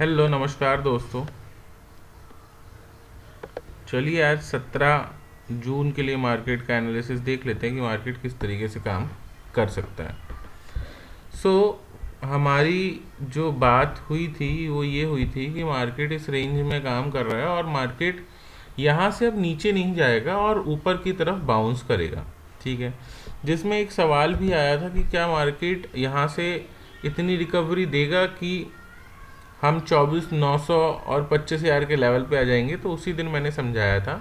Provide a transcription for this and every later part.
Hello नमस्कार दोस्तों। चलिए आज 17 जून के लिए मार्केट का एनालिसिस देख लेते हैं कि मार्केट किस तरीके से काम कर सकता है। सो हमारी जो बात हुई थी वो ये हुई थी कि मार्केट इस रेंज में काम कर रहा है और मार्केट यहाँ से अब नीचे नहीं जाएगा और ऊपर की तरफ बाउंस करेगा। ठीक है, जिसमें एक सवाल भी आया था कि क्या मार्केट यहाँ से इतनी रिकवरी देगा कि हम 24,900 और 25,000 के लेवल पे आ जाएंगे। तो उसी दिन मैंने समझाया था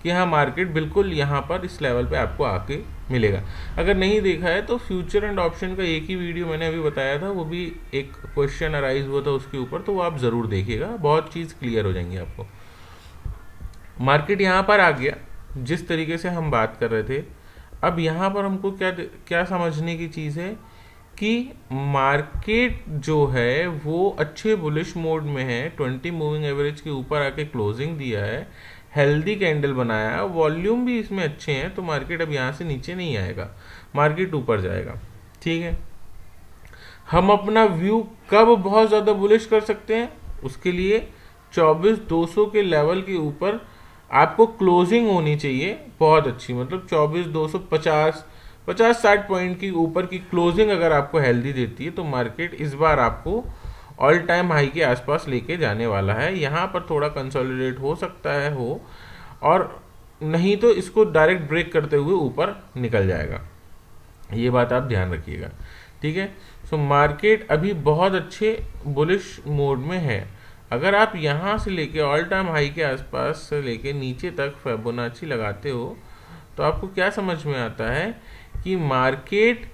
कि हाँ, मार्केट बिल्कुल यहाँ पर इस लेवल पे आपको आके मिलेगा। अगर नहीं देखा है तो फ्यूचर एंड ऑप्शन का एक ही वीडियो मैंने अभी बताया था, वो भी एक क्वेश्चन अराइज हुआ था उसके ऊपर, तो वो आप ज़रूर देखिएगा, बहुत चीज़ क्लियर हो जाएंगी आपको। मार्केट यहाँ पर आ गया जिस तरीके से हम बात कर रहे थे। अब यहाँ पर हमको क्या क्या समझने की चीज़ है कि मार्केट जो है वो अच्छे बुलिश मोड में है। 20 मूविंग एवरेज के ऊपर आके क्लोजिंग दिया है, हेल्दी कैंडल बनाया है, वॉल्यूम भी इसमें अच्छे हैं। तो मार्केट अब यहाँ से नीचे नहीं आएगा, मार्केट ऊपर जाएगा। ठीक है, हम अपना व्यू कब बहुत ज़्यादा बुलिश कर सकते हैं, उसके लिए 24,200 के लेवल के ऊपर आपको क्लोजिंग होनी चाहिए बहुत अच्छी। मतलब 24,250 50-60 पॉइंट की ऊपर की क्लोजिंग अगर आपको हेल्दी देती है तो मार्केट इस बार आपको ऑल टाइम हाई के आसपास लेके जाने वाला है। यहाँ पर थोड़ा कंसोलिडेट हो सकता है और नहीं तो इसको डायरेक्ट ब्रेक करते हुए ऊपर निकल जाएगा। ये बात आप ध्यान रखिएगा। ठीक है, सो मार्केट अभी बहुत अच्छे बुलिश मोड में है। अगर आप यहाँ से लेके ऑल टाइम हाई के आसपास से लेके नीचे तक फिबोनाची लगाते हो तो आपको क्या समझ में आता है कि मार्केट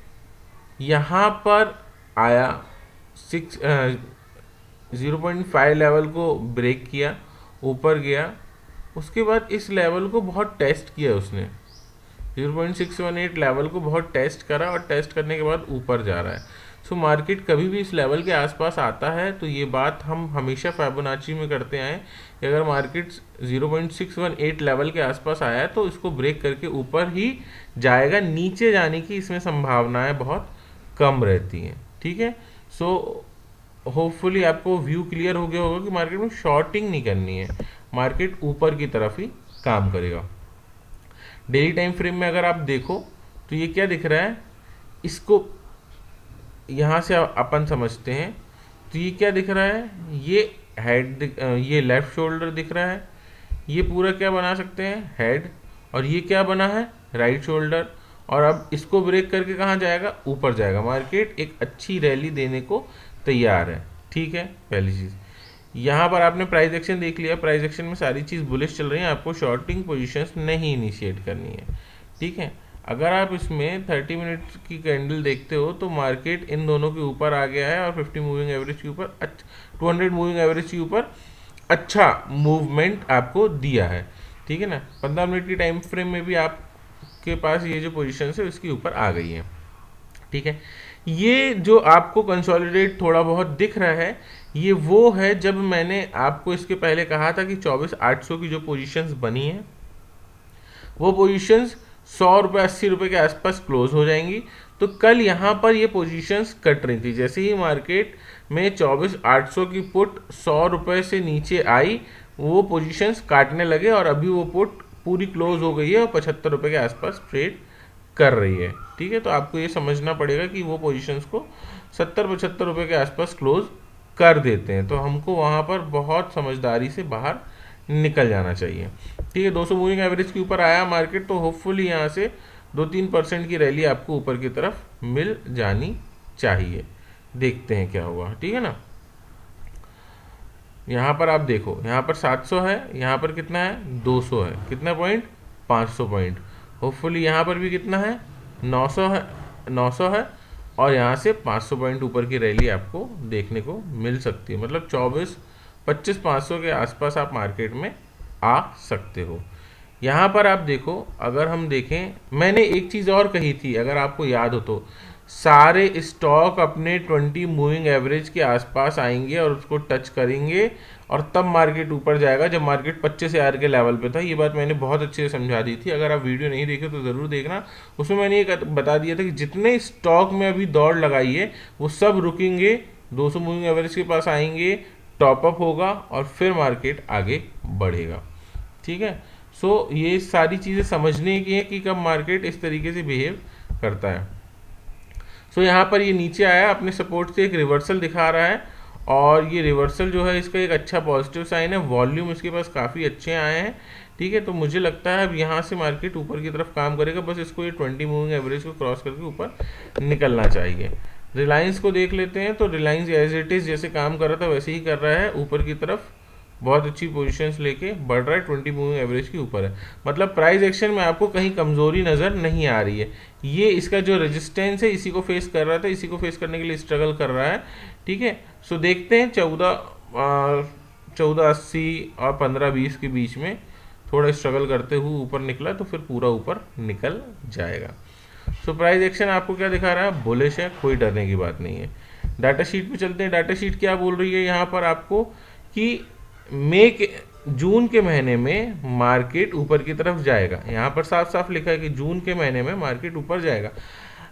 यहाँ पर आया, 0.5 लेवल को ब्रेक किया, ऊपर गया, उसके बाद इस लेवल को बहुत टेस्ट किया उसने। 0.618 लेवल को बहुत टेस्ट करा और टेस्ट करने के बाद ऊपर जा रहा है। सो मार्केट कभी भी इस लेवल के आसपास आता है तो ये बात हम हमेशा फिबोनाची में करते आए कि अगर मार्केट 0.618 लेवल के आसपास आया है तो इसको ब्रेक करके ऊपर ही जाएगा, नीचे जाने की इसमें संभावनाएं बहुत कम रहती हैं। ठीक है, सो होपफुली आपको व्यू क्लियर हो गया होगा कि मार्केट में शॉर्टिंग नहीं करनी है, मार्केट ऊपर की तरफ ही काम करेगा। डेली टाइम फ्रेम में अगर आप देखो तो ये क्या दिख रहा है, इसको यहाँ से अपन समझते हैं तो ये क्या दिख रहा है, ये ये लेफ्ट शोल्डर दिख रहा है, ये पूरा क्या बना सकते हैं, हेड, और ये क्या बना है, राइट शोल्डर। और अब इसको ब्रेक करके कहाँ जाएगा, ऊपर जाएगा। मार्केट एक अच्छी रैली देने को तैयार है। ठीक है, पहली चीज़ यहाँ पर आपने प्राइस एक्शन देख लिया, प्राइस एक्शन में सारी चीज़ बुलिश चल रही है, आपको शॉर्टिंग पोजीशंस नहीं इनिशिएट करनी है। ठीक है, अगर आप इसमें 30 मिनट की कैंडल देखते हो तो मार्केट इन दोनों के ऊपर आ गया है और 50 मूविंग एवरेज के ऊपर 200 मूविंग एवरेज के ऊपर अच्छा मूवमेंट आपको दिया है। ठीक है ना, 15 मिनट की टाइम फ्रेम में भी आपके पास ये जो पोजीशन है उसके ऊपर आ गई है। ठीक है, ये जो आपको कंसोलिडेट थोड़ा बहुत दिख रहा है, ये वो है जब मैंने आपको इसके पहले कहा था कि 24,800 की जो पोजीशंस बनी है वो पोजीशंस 100 रुपये 80 रुपये के आसपास क्लोज हो जाएंगी। तो कल यहाँ पर ये पोजीशंस कट रही थी, जैसे ही मार्केट में 24,800 की पुट 100 रुपये से नीचे आई वो पोजीशंस काटने लगे और अभी वो पुट पूरी क्लोज हो गई है और 75 रुपये के आसपास ट्रेड कर रही है। ठीक है, तो आपको ये समझना पड़ेगा कि वो पोजीशंस को 70-75 रुपये के आसपास क्लोज कर देते हैं, तो हमको वहाँ पर बहुत समझदारी से बाहर निकल जाना चाहिए। ठीक है, 200 मूविंग एवरेज के ऊपर आया मार्केट तो होपफुली यहाँ से 2-3% की रैली आपको ऊपर की तरफ मिल जानी चाहिए। देखते हैं क्या हुआ। ठीक है ना, यहाँ पर आप देखो, यहाँ पर 700 है, यहाँ पर कितना है, 200 है, कितना पॉइंट, 500 पॉइंट। होपफुली यहाँ पर भी कितना है, 900 है, 900 है, और यहाँ से 500 पॉइंट ऊपर की रैली आपको देखने को मिल सकती है। मतलब 2500 के आसपास आप मार्केट में आ सकते हो। यहाँ पर आप देखो, अगर हम देखें, मैंने एक चीज़ और कही थी अगर आपको याद हो तो, सारे स्टॉक अपने 20 मूविंग एवरेज के आसपास आएंगे और उसको टच करेंगे और तब मार्केट ऊपर जाएगा, जब मार्केट 25,000 के लेवल पे था। ये बात मैंने बहुत अच्छे से समझा दी थी, अगर आप वीडियो नहीं देखे तो ज़रूर देखना। उसमें मैंने ये बता दिया था कि जितने स्टॉक में अभी दौड़ लगाई है वो सब रुकेंगे, 200 मूविंग एवरेज के पास आएंगे, टॉप अप होगा और फिर मार्केट आगे बढ़ेगा। ठीक है, सो ये सारी चीज़ें समझने की है कि कब मार्केट इस तरीके से बिहेव करता है। सो यहाँ पर ये नीचे आया, अपने सपोर्ट से एक रिवर्सल दिखा रहा है और ये रिवर्सल जो है इसका एक अच्छा पॉजिटिव साइन है। वॉल्यूम इसके पास काफ़ी अच्छे आए हैं। ठीक है, तो मुझे लगता है अब यहाँ से मार्केट ऊपर की तरफ काम करेगा, बस इसको ये 20 मूविंग एवरेज को क्रॉस करके ऊपर निकलना चाहिए। रिलायंस को देख लेते हैं, तो रिलायंस एज इट इज़ जैसे काम कर रहा था वैसे ही कर रहा है, ऊपर की तरफ बहुत अच्छी पोजीशंस लेके बढ़ रहा है, 20 मूविंग एवरेज के ऊपर है। मतलब प्राइस एक्शन में आपको कहीं कमजोरी नज़र नहीं आ रही है। ये इसका जो रेजिस्टेंस है इसी को फेस कर रहा था, इसी को फेस करने के लिए स्ट्रगल कर रहा है। ठीक है, सो देखते हैं 1480 और 1520 के बीच में थोड़ा स्ट्रगल करते हुए ऊपर निकला तो फिर पूरा ऊपर निकल जाएगा। सो प्राइस एक्शन आपको क्या दिखा रहा है, बुलिश है, कोई डरने की बात नहीं है। डाटा शीट पे चलते हैं। डाटा शीट क्या बोल रही है यहाँ पर आपको कि जून के महीने में मार्केट ऊपर की तरफ जाएगा। यहाँ पर साफ साफ लिखा है कि जून के महीने में मार्केट ऊपर जाएगा।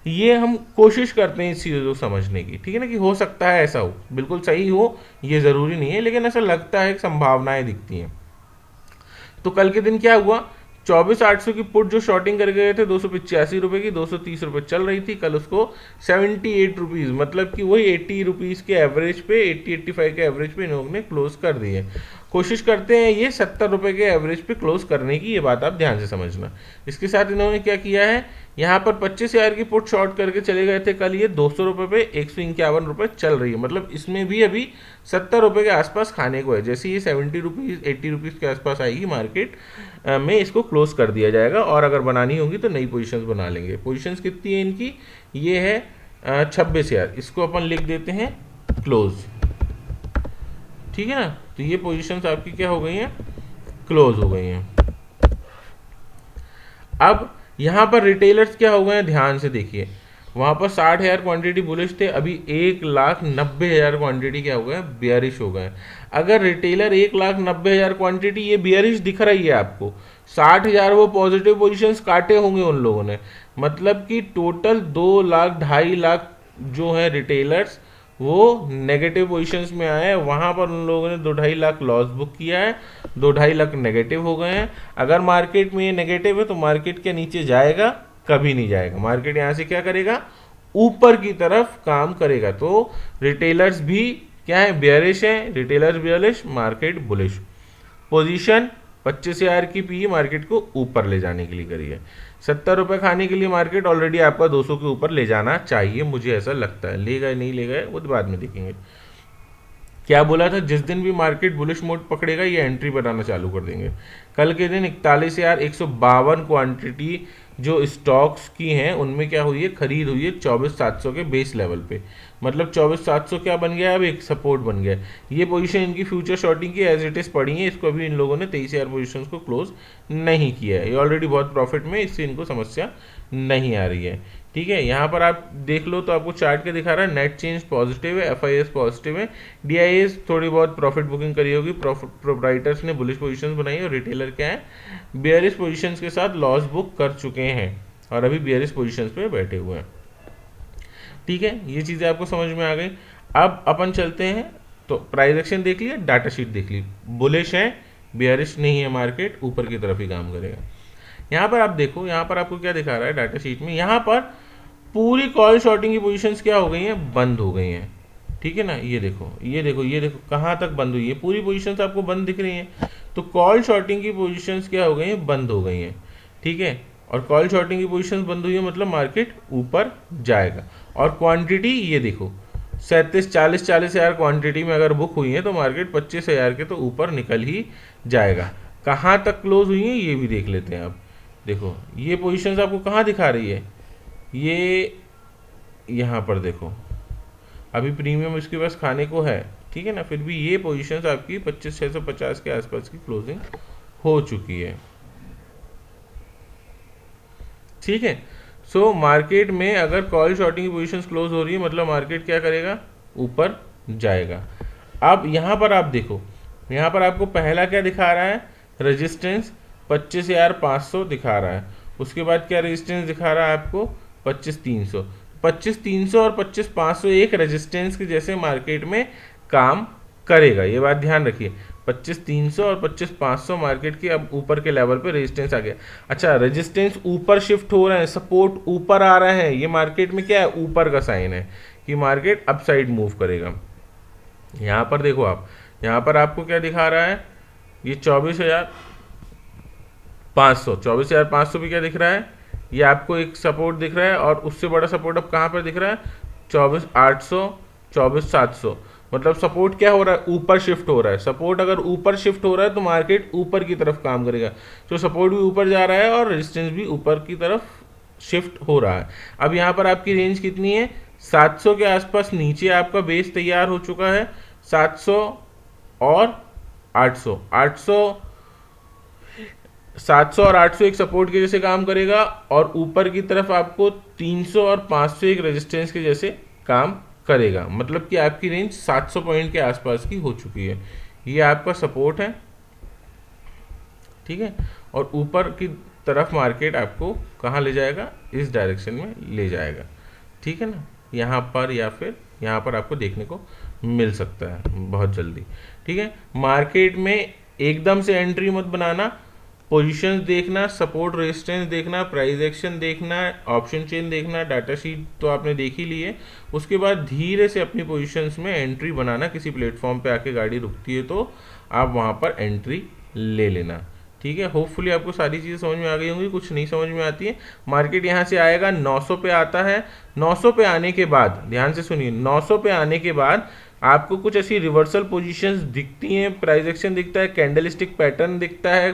ये हम कोशिश करते हैं इस चीज़ को समझने की, ठीक है ना, कि हो सकता है ऐसा हो, बिल्कुल सही हो ये ज़रूरी नहीं है, लेकिन ऐसा लगता है, संभावनाएं दिखती हैं। तो कल के दिन क्या हुआ, 24,800 की पुट जो शॉर्टिंग कर गए थे 285 रुपये की, 230 रुपये चल रही थी, कल उसको 78 रुपीज़, मतलब कि वही 80 रुपीज़ के एवरेज पे, 80-85 के एवरेज पे इन्होंने क्लोज कर दिए। कोशिश करते हैं ये 70 रुपये के एवरेज पे क्लोज करने की, ये बात आप ध्यान से समझना। इसके साथ इन्होंने क्या किया है, यहाँ पर 25,000 की पुट शॉर्ट करके चले गए थे कल, ये 200 रुपये पे 151 रुपये चल रही है, मतलब इसमें भी अभी 70 रुपये के आसपास खाने को है। जैसे ये 70 रुपीज़ 80 रुपीज़ के आसपास आएगी मार्केट में इसको क्लोज कर दिया जाएगा, और अगर बनानी होगी तो नई पोजीशंस बना लेंगे। पोजीशंस कितनी है इनकी, ये है 26,000, इसको अपन लिख देते हैं क्लोज। ठीक है ना, तो ये पोजीशंस आपकी क्या हो गई हैं, क्लोज हो गई हैं। अब यहाँ पर रिटेलर्स क्या हो गए हैं, ध्यान से देखिए, वहाँ पर 60,000 क्वांटिटी बुलिश थे, अभी 1,90,000 क्वांटिटी क्या हो गए, बियरिश हो गए। अगर रिटेलर 1,90,000 क्वांटिटी, ये बियरिश दिख रही है आपको, 60,000 वो पॉजिटिव पोजीशंस काटे होंगे उन लोगों ने, मतलब कि टोटल 2 लाख 2.5 लाख जो है रिटेलर्स वो नेगेटिव पोजीशंस में आए हैं। वहाँ पर उन लोगों ने 2-2.5 लाख लॉस बुक किया है, 2-2.5 लाख नेगेटिव हो गए हैं। अगर मार्केट में ये नेगेटिव है तो मार्केट के नीचे जाएगा, कभी नहीं जाएगा। मार्केट यहाँ से क्या करेगा, ऊपर की तरफ काम करेगा। तो रिटेलर्स भी क्या है, बेयरिश है, retailers bearish, market bullish. Position 25,000 की पी मार्केट को ऊपर ले जाने के लिए करी है। 70 रुपये खाने के लिए मार्केट ऑलरेडी आपका 200 के ऊपर ले जाना चाहिए, मुझे ऐसा लगता है। ले गए नहीं ले गए वो बाद में देखेंगे। क्या बोला था, जिस दिन भी मार्केट बुलिश मोड पकड़ेगा ये एंट्री बनाना चालू कर देंगे। कल के दिन 41,152 क्वांटिटी जो स्टॉक्स की हैं उनमें क्या हुई है, खरीद हुई है 24,700 के बेस लेवल पे, मतलब 24,700 क्या बन गया, अब एक सपोर्ट बन गया। ये पोजीशन इनकी फ्यूचर शॉर्टिंग की एज इट इज पड़ी है, इसको अभी इन लोगों ने 23,000 पोजीशंस को क्लोज नहीं किया है। ये ऑलरेडी बहुत प्रॉफिट में, इससे इनको समस्या नहीं आ रही है। ठीक है, यहाँ पर आप देख लो तो आपको चार्ट के दिखा रहा है, नेट चेंज पॉजिटिव है, FIS पॉजिटिव है, DIS थोड़ी बहुत प्रॉफिट बुकिंग करी होगी, प्रोप्राइटर्स ने बुलिश पोजीशंस बनाई, और रिटेलर क्या है, बेयरिश पोजीशंस के साथ लॉस बुक कर चुके हैं और अभी बेयरिश पोजीशंस पे बैठे हुए हैं। ठीक है, ये चीज़ें आपको समझ में आ गई। अब अपन चलते हैं, तो प्राइस एक्शन देख लिया, डाटा शीट देख ली, बुलिश है, बेयरिश नहीं है, मार्केट ऊपर की तरफ ही काम करेगा। यहाँ पर आप देखो, यहाँ पर आपको क्या दिखा रहा है डाटा शीट में, यहाँ पर पूरी कॉल शॉर्टिंग की पोजीशंस क्या हो गई हैं, बंद हो गई हैं। ठीक है ना, ये देखो ये देखो ये देखो कहाँ तक बंद हुई है, पूरी पोजीशंस आपको बंद दिख रही हैं। तो कॉल शॉर्टिंग की पोजीशंस क्या हो गई हैं, बंद हो गई हैं। ठीक है, और कॉल शॉर्टिंग की पोजीशंस बंद हुई है मतलब मार्केट ऊपर जाएगा। और क्वांटिटी ये देखो 37-40,000 क्वांटिटी में अगर बुक हुई है तो मार्केट 25,000 के तो ऊपर निकल ही जाएगा। कहाँ तक क्लोज हुई है ये भी देख लेते हैं। आप देखो ये पोजीशंस आपको कहाँ दिखा रही है, ये यहाँ पर देखो, अभी प्रीमियम इसके पास खाने को है। ठीक है ना, फिर भी ये पोजीशंस आपकी 25,650 के आसपास की क्लोजिंग हो चुकी है। ठीक है, सो मार्केट में अगर कॉल शॉर्टिंग की पोजीशंस क्लोज हो रही है मतलब मार्केट क्या करेगा, ऊपर जाएगा। अब यहाँ पर आप देखो, यहाँ पर आपको पहला क्या दिखा रहा है, रेजिस्टेंस 25,500 दिखा रहा है। उसके बाद क्या रेजिस्टेंस दिखा रहा है आपको, 25,300 और 25,500 एक रेजिस्टेंस के जैसे मार्केट में काम करेगा, ये बात ध्यान रखिए। 25,300 और 25,500 मार्केट के अब ऊपर के लेवल पे रेजिस्टेंस आ गया। अच्छा, रेजिस्टेंस ऊपर शिफ्ट हो रहे हैं, सपोर्ट ऊपर आ रहे हैं, ये मार्केट में क्या है, ऊपर का साइन है कि मार्केट अपसाइड मूव करेगा। यहाँ पर देखो आप, यहाँ पर आपको क्या दिखा रहा है, ये 24,500 भी क्या दिख रहा है, ये आपको एक सपोर्ट दिख रहा है, और उससे बड़ा सपोर्ट अब कहाँ पर दिख रहा है, 24,800, 24,700। मतलब सपोर्ट क्या हो रहा है, ऊपर शिफ्ट हो रहा है। सपोर्ट अगर ऊपर शिफ्ट हो रहा है तो मार्केट ऊपर की तरफ काम करेगा। तो सपोर्ट भी ऊपर जा रहा है और रेजिस्टेंस भी ऊपर की तरफ शिफ्ट हो रहा है। अब यहाँ पर आपकी रेंज कितनी है, 700 के आसपास नीचे आपका बेस तैयार हो चुका है। 700 और 800, 700 और 800 एक सपोर्ट के जैसे काम करेगा, और ऊपर की तरफ आपको 300 और 500 एक रेजिस्टेंस के जैसे काम करेगा। मतलब कि आपकी रेंज 700 पॉइंट के आसपास की हो चुकी है। ये आपका सपोर्ट है, ठीक है, और ऊपर की तरफ मार्केट आपको कहाँ ले जाएगा, इस डायरेक्शन में ले जाएगा, ठीक है ना। यहाँ पर या फिर यहाँ पर आपको देखने को मिल सकता है बहुत जल्दी, ठीक है। मार्केट में एकदम से एंट्री मत बनाना, पोजीशंस देखना, सपोर्ट रेजिस्टेंस देखना, प्राइस एक्शन देखना, ऑप्शन चेन देखना, डाटा शीट तो आपने देख ही ली है। उसके बाद धीरे से अपनी पोजीशंस में एंट्री बनाना। किसी प्लेटफॉर्म पे आके गाड़ी रुकती है तो आप वहाँ पर एंट्री ले लेना, ठीक है। होपफुली आपको सारी चीज़ें समझ में आ गई होंगी। कुछ नहीं समझ में आती है, मार्केट यहाँ से आएगा, 900 पे आता है। 900 पे आने के बाद ध्यान से सुनिए, 900 पे आने के बाद आपको कुछ ऐसी रिवर्सल पोजीशंस दिखती हैं, प्राइस एक्शन दिखता है, कैंडलस्टिक पैटर्न दिखता है,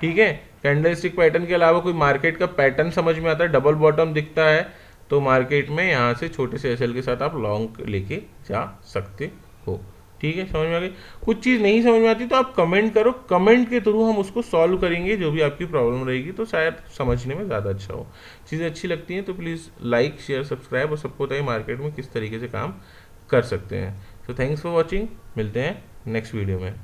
ठीक है। कैंडलस्टिक पैटर्न के अलावा कोई मार्केट का पैटर्न समझ में आता है, डबल बॉटम दिखता है, तो मार्केट में यहाँ से छोटे से एसएल के साथ आप लॉन्ग लेके जा सकते हो, ठीक है। समझ में आ गई। कुछ चीज़ नहीं समझ में आती तो आप कमेंट करो, कमेंट के थ्रू हम उसको सॉल्व करेंगे, जो भी आपकी प्रॉब्लम रहेगी, तो शायद समझने में ज़्यादा अच्छा हो। चीज़ें अच्छी लगती हैं तो प्लीज़ लाइक, शेयर, सब्सक्राइब, और सबको बताइए मार्केट में किस तरीके से काम कर सकते हैं। तो थैंक्स फॉर वॉचिंग, मिलते हैं नेक्स्ट वीडियो में।